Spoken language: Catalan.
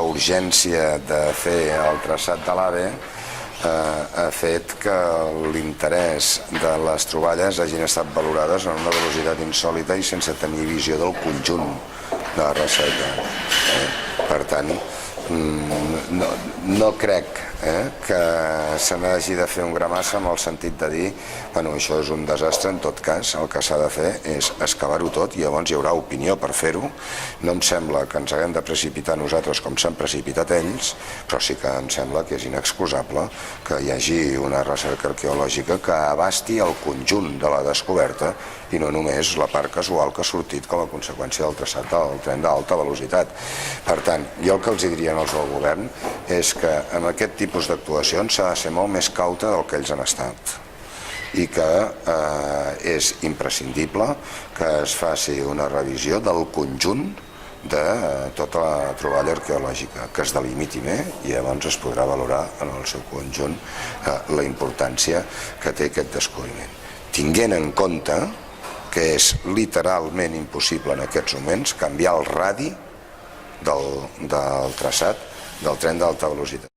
urgència de fer el traçat de l'AVE ha fet que l'interès de les troballes hagin estat valorades en una velocitat insòlita i sense tenir visió del conjunt de la recerca. Per tant, no crec que se n'hagi de fer un gramassa en el sentit de dir això és un desastre. En tot cas, el que s'ha de fer és excavar-ho tot i llavors hi haurà opinió per fer-ho. No em sembla que ens haguem de precipitar nosaltres com s'han precipitat ells, però sí que em sembla que és inexcusable que hi hagi una recerca arqueològica que abasti el conjunt de la descoberta i no només la part casual que ha sortit com a conseqüència del traçat del tren d'alta velocitat. Per tant, jo el que els diria als del govern és que en aquest tipus d'actuacions s'ha de ser molt més caute del que ells han estat i que és imprescindible que es faci una revisió del conjunt de tota la troballa arqueològica, que es delimiti bé i llavors es podrà valorar en el seu conjunt la importància que té aquest descobriment. Tinguent en compte que és literalment impossible en aquests moments canviar el radi del traçat del tren d'alta velocitat.